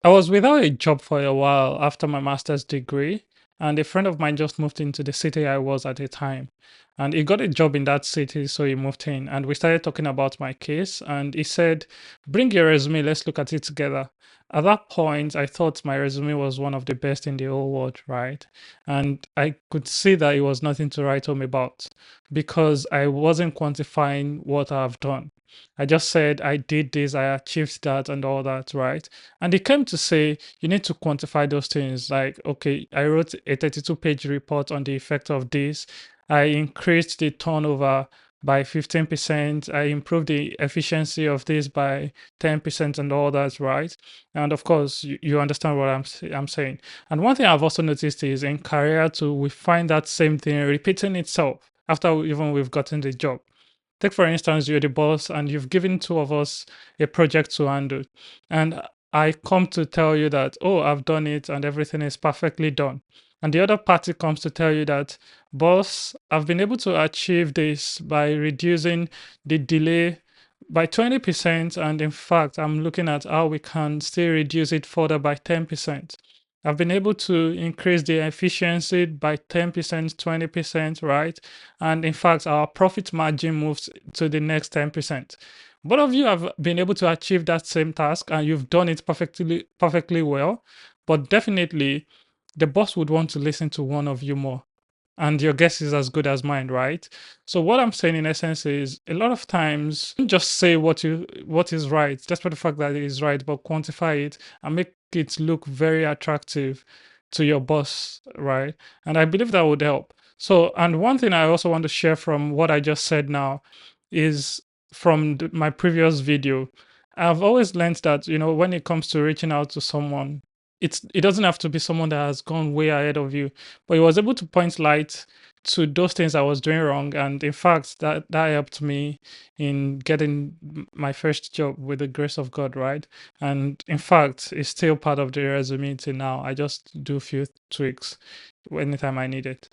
I was without a job for a while after my master's degree, and a friend of mine just moved into the city I was at the time. And he got a job in that city, so he moved in. And we started talking about my case, and he said, "Bring your resume, let's look at it together." At that point, I thought my resume was one of the best in the whole world, right? And I could see that it was nothing to write home about because I wasn't quantifying what I've done. I just said I did this, I achieved that, and all that, right? And they came to say you need to quantify those things. Like, okay, I wrote a 32-page report on the effect of this. I increased the turnover by 15%. I improved the efficiency of this by 10% and all that, right? And of course, you understand what I'm saying. And one thing I've also noticed is in career too, we find that same thing repeating itself after even we've gotten the job. Take for instance, you're the boss and you've given two of us a project to handle. And I come to tell you that, oh, I've done it and everything is perfectly done. And the other party comes to tell you that, boss, I've been able to achieve this by reducing the delay by 20%. And in fact, I'm looking at how we can still reduce it further by 10%. I've been able to increase the efficiency by 10%, 20%, right? And in fact, our profit margin moves to the next 10%. Both of you have been able to achieve that same task and you've done it perfectly well, but definitely the boss would want to listen to one of you more. And your guess is as good as mine, right? So what I'm saying in essence is a lot of times don't just say what is right, just for the fact that it is right, but quantify it and make it look very attractive to your boss, right? And I believe that would help. So, and one thing I also want to share from what I just said now is from my previous video. I've always learned that, when it comes to reaching out to someone, it doesn't have to be someone that has gone way ahead of you, but he was able to point light to those things I was doing wrong. And in fact, that helped me in getting my first job with the grace of God, right? And in fact, it's still part of the resume till now. I just do a few tweaks anytime I need it.